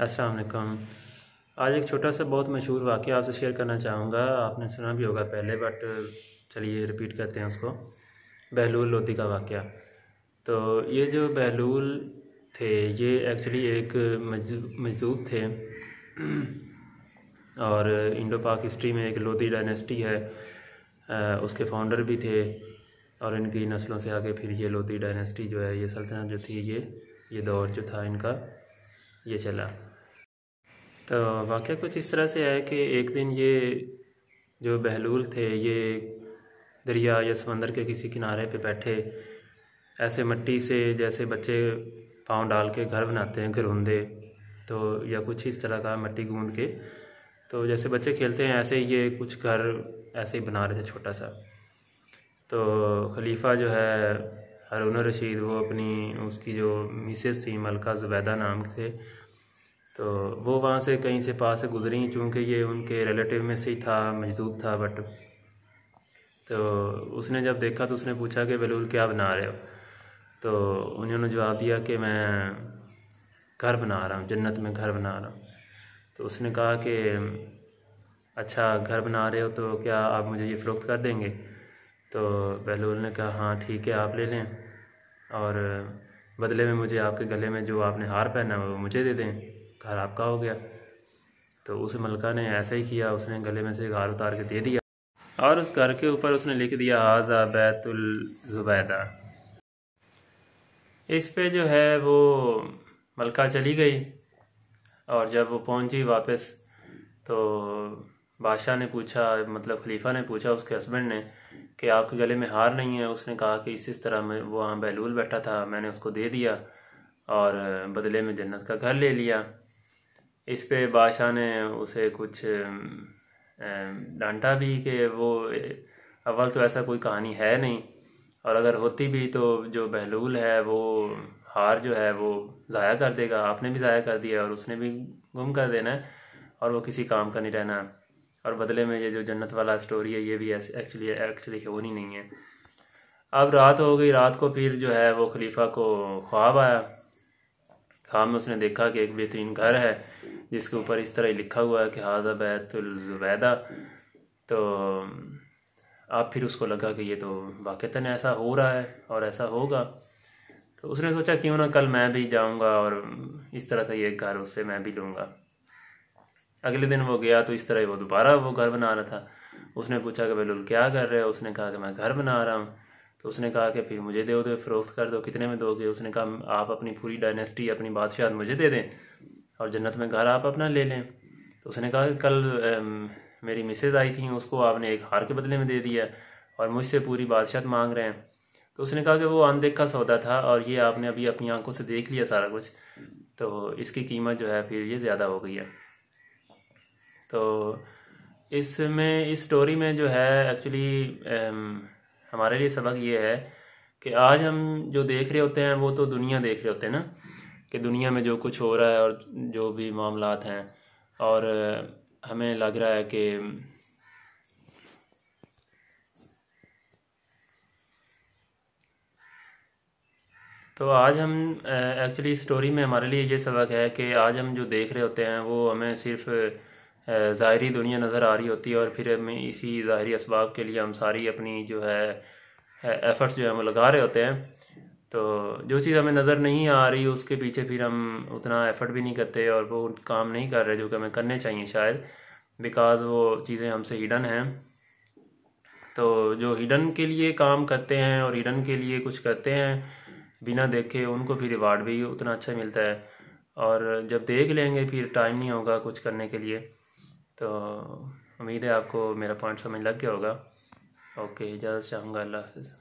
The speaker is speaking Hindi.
अस्सलाम वालेकुम। आज एक छोटा सा बहुत मशहूर वाक़या आपसे शेयर करना चाहूँगा। आपने सुना भी होगा पहले, बट चलिए रिपीट करते हैं उसको। बहलूल लोधी का वाक़या। तो ये जो बहलूल थे, ये एक्चुअली एक मजदूर थे और इंडो पाक हिस्ट्री में एक लोधी डायनेस्टी है, उसके फाउंडर भी थे। और इनकी नस्लों से आगे फिर ये लोधी डायनेस्टी जो है, ये सल्तनत जो थी, ये दौर जो था इनका, ये चला। तो वाक़या कुछ इस तरह से है कि एक दिन ये जो बहलूल थे, ये दरिया या समंदर के किसी किनारे पे बैठे, ऐसे मिट्टी से जैसे बच्चे पाँव डाल के घर बनाते हैं, घरौंदे, तो या कुछ इस तरह का मिट्टी गूंद के, तो जैसे बच्चे खेलते हैं ऐसे ही ये कुछ घर ऐसे ही बना रहे थे छोटा सा। तो खलीफा जो है हारून रशीद, वो अपनी उसकी जो मिसेस थी मलका ज़ुबैदा नाम थे, तो वो वहाँ से कहीं से पास से गुजरी, चूँकि ये उनके रिलेटिव में से ही था, मजदूर था। बट तो उसने जब देखा तो उसने पूछा कि बहलूल क्या बना रहे हो? तो उन्होंने जवाब दिया कि मैं घर बना रहा हूँ, जन्नत में घर बना रहा हूँ। तो उसने कहा कि अच्छा घर बना रहे हो, तो क्या आप मुझे ये फ़रोख्त कर देंगे? तो बहलूल ने कहा हाँ ठीक है, आप ले लें, और बदले में मुझे आपके गले में जो आपने हार पहना है वो मुझे दे दें, घर आपका हो गया। तो उस मलका ने ऐसा ही किया, उसने गले में से एक हार उतार के दे दिया और उस घर के ऊपर उसने लिख दिया हाजा बैतुल ज़ुबैदा। इस पे जो है वो मलका चली गई, और जब वो पहुंची वापस, तो बादशाह ने पूछा, मतलब खलीफा ने पूछा उसके हस्बैंड ने कि आपके गले में हार नहीं है? उसने कहा कि इस तरह में वो वहाँ बहलूल बैठा था, मैंने उसको दे दिया और बदले में जन्नत का घर ले लिया। इस पे बादशाह ने उसे कुछ डांटा भी कि वो अव्वल तो ऐसा कोई कहानी है नहीं, और अगर होती भी तो जो बहलूल है वो हार जो है वो ज़ाया कर देगा, आपने भी ज़ाया कर दिया और उसने भी गुम कर देना है, और वो किसी काम का नहीं रहना। और बदले में ये जो जन्नत वाला स्टोरी है, ये भी ऐसे एक्चुअली होनी नहीं है। अब रात हो गई, रात को फिर जो है वो खलीफा को ख्वाब आया। ख्वाब में उसने देखा कि एक बेहतरीन घर है जिसके ऊपर इस तरह ही लिखा हुआ है कि हाजा बैतुल ज़ुबैदा। तो अब फिर उसको लगा कि ये तो वाक़तन ऐसा हो रहा है और ऐसा होगा। तो उसने सोचा क्यों ना कल मैं भी जाऊंगा और इस तरह का ये घर उससे मैं भी लूँगा। अगले दिन वो गया तो इस तरह वो दोबारा वो घर बना रहा था। उसने पूछा कि बहलूल क्या कर रहे हो? उसने कहा कि मैं घर बना रहा हूँ। तो उसने कहा कि फिर मुझे दो, फ़रोख्त कर दो, कितने में दोगे? उसने कहा आप अपनी पूरी डायनेस्टी, अपनी बादशाहत मुझे दे दें और जन्नत में घर आप अपना ले लें। तो उसने कहा कि कल मेरी मिसेज़ आई थी, उसको आपने एक हार के बदले में दे दिया और मुझसे पूरी बादशाहत मांग रहे हैं। तो उसने कहा कि वो अनदेखा सौदा था और ये आपने अभी अपनी आंखों से देख लिया सारा कुछ, तो इसकी कीमत जो है फिर ये ज़्यादा हो गई है। तो इसमें इस स्टोरी में जो है एक्चुअली हमारे लिए सबक ये है कि आज हम जो देख रहे होते हैं वो तो दुनिया देख रहे होते हैं ना, कि दुनिया में जो कुछ हो रहा है और जो भी मामलात हैं, और हमें लग रहा है कि तो आज हम एक्चुअली स्टोरी में हमारे लिए ये सबक है कि आज हम जो देख रहे होते हैं वो हमें सिर्फ ज़ाहरी दुनिया नज़र आ रही होती है, और फिर हमें इसी ज़ाहरी असबाब के लिए हम सारी अपनी जो है एफ़र्ट्स जो है वो लगा रहे होते हैं। तो जो चीज़ हमें नज़र नहीं आ रही उसके पीछे फिर हम उतना एफ़र्ट भी नहीं करते और वो काम नहीं कर रहे जो कि हमें करने चाहिए शायद, बिकॉज़ वो चीज़ें हमसे हिडन हैं। तो जो हिडन के लिए काम करते हैं और हिडन के लिए कुछ करते हैं बिना देखे, उनको फिर रिवार्ड भी उतना अच्छा मिलता है, और जब देख लेंगे फिर टाइम नहीं होगा कुछ करने के लिए। तो उम्मीद है आपको मेरा पॉइंट समझ लग गया होगा। ओके, इजाज़त चाहूँगा। अल्लाह हाफ़िज़।